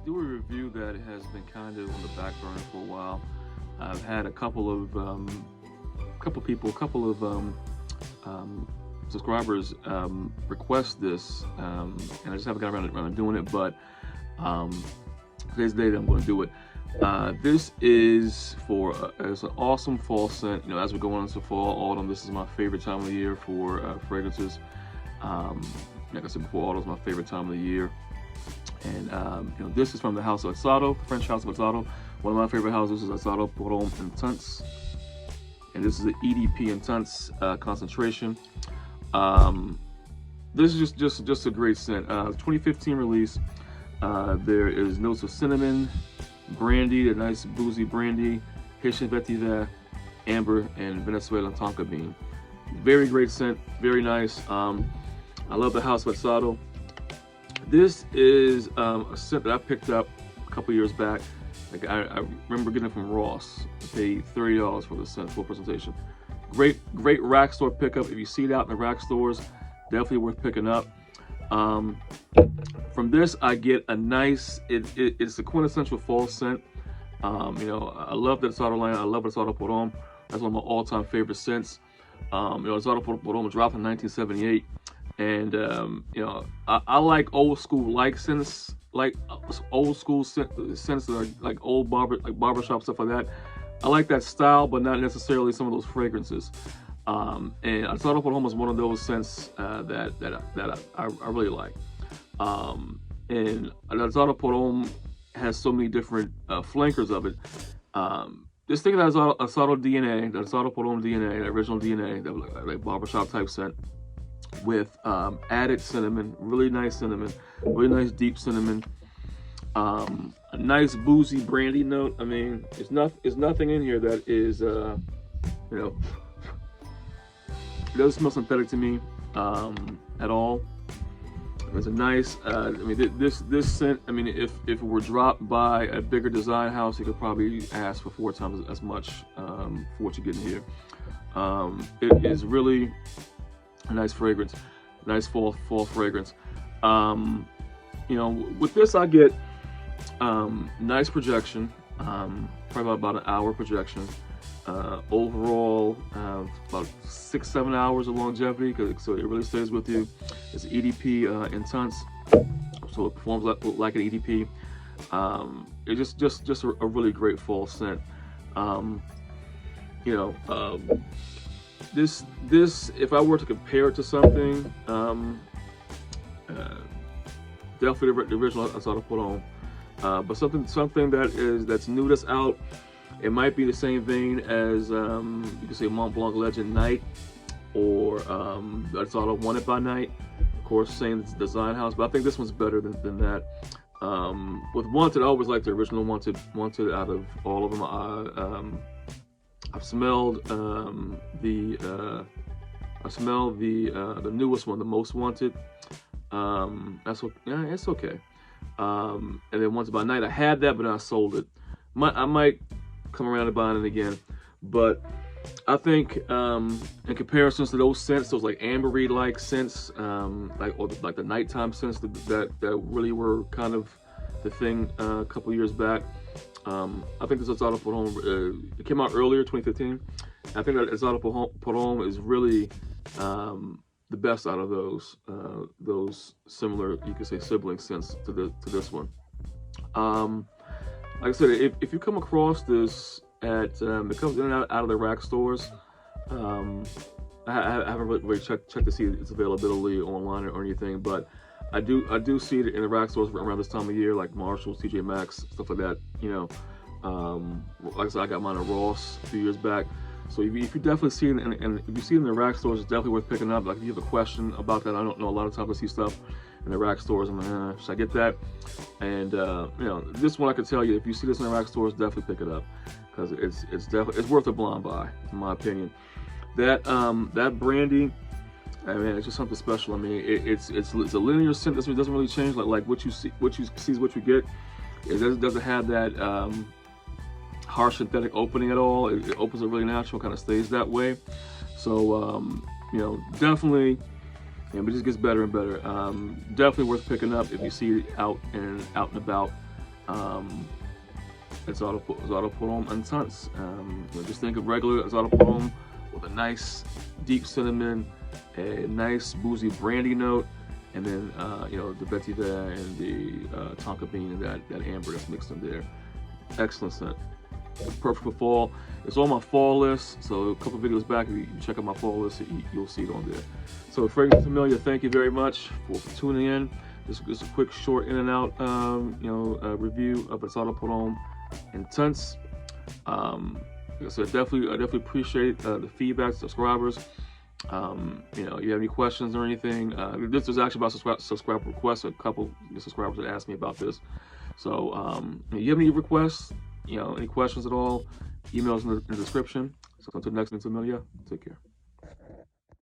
Do a review that has been kind of on the back burner for a while. I've had a couple of subscribers request this, and I just haven't got around to doing it. But today's the day that I'm going to do it. This is it's an awesome fall scent. You know, as we're going into fall, autumn, this is my favorite time of the year for fragrances. Like I said before, autumn is my favorite time of the year. And you know, this is from the house of Azzaro, the French house of Azzaro. One of my favorite houses is Azzaro, Homme, Intense. And this is the EDP Intense concentration. This is just a great scent. 2015 release. There is notes of cinnamon, brandy, a nice boozy brandy, Haitian vetiver, amber, and Venezuelan tonka bean. Very great scent, very nice. I love the house of Azzaro. This is a scent that I picked up a couple years back. Like I remember getting it from Ross. I paid $30 for the scent, full presentation. Great rack store pickup. If you see it out in the rack stores, definitely worth picking up. From this, I get a nice. It's a quintessential fall scent. You know, I love the Azzaro line. I love Azzaro Homme. That's one of my all-time favorite scents. You know, Azzaro Homme dropped in 1978. And you know, I like old school scents, like old school scents that are like old barbershop stuff like that. I like that style, but not necessarily some of those fragrances. And Azzaro Homme is one of those scents that I really like. And Azzaro Homme has so many different flankers of it. Just think of that Azzaro DNA, the Azzaro Homme DNA, the original DNA, that like barbershop type scent, with added cinnamon, really nice deep cinnamon, a nice boozy brandy note. I mean, there's nothing in here that is you know, it doesn't smell synthetic to me at all. It's a nice I mean, this scent, I mean, if it were dropped by a bigger design house, you could probably ask for 4 times as much for what you're getting here. It is really a nice fragrance, nice fall fragrance. You know, with this I get nice projection, probably about an hour projection. Overall, about 6-7 hours of longevity, so it really stays with you. It's EDP Intense, so it performs like an EDP. It's just a really great fall scent. You know, this if I were to compare it to something, definitely the original Azzaro Homme, but something that's new, that's out. It might be the same vein as you could say Mont Blanc Legend Night, or Azzaro Wanted by Night. Of course, same design house, but I think this one's better than that. With Wanted, I always like the original Wanted out of all of them. I've smelled the newest one, the Most Wanted. It's okay. And then Wanted by Night, I had that, but I sold it. I might come around to buying it again, but I think in comparison to those scents, those like ambery like scents, like the nighttime scents that really were kind of the thing a couple years back. I think this Azzaro Homme, it came out earlier, 2015. I think that Azzaro Homme is really the best out of those similar, you could say, sibling scents to this one. Like I said, if you come across this it comes in and out of the rack stores. I haven't really checked to see its availability online or anything, but I do see it in the rack stores around this time of year, like Marshalls, TJ Maxx, stuff like that. You know, like I said, I got mine at Ross a few years back. So if you definitely see it, and if you see it in the rack stores, it's definitely worth picking up. Like if you have a question about that, I don't know. A lot of times I see stuff in the rack stores, I'm like, should I get that? And you know, this one I could tell you, if you see this in the rack stores, definitely pick it up, because it's worth a blind buy, in my opinion. That brandy, I mean, it's just something special. I mean, it's a linear scent. It doesn't really change. Like what you see is what you get. It doesn't have that harsh synthetic opening at all. It opens it really natural, kind of stays that way. So you know, definitely, it just gets better and better. Definitely worth picking up if you see it out and about. Azzaro por Homme and Tanz. Just think of regular Azzaro por Homme with a nice deep cinnamon, a nice boozy brandy note, and then the vetiver and the tonka bean and that amber that's mixed in there. Excellent scent. Perfect for fall. It's on my fall list, so a couple videos back, if you check out my fall list, you'll see it on there. So Fragrance Familiar, thank you very much for tuning in. This is a quick, short, in and out, review of Azzaro por Homme and Tanz. Like I said, I definitely appreciate the feedback, subscribers. You have any questions or anything? This was actually about subscriber requests. A couple subscribers that asked me about this. So, if you have any requests, any questions at all, emails in the description. So until next, Familia, take care.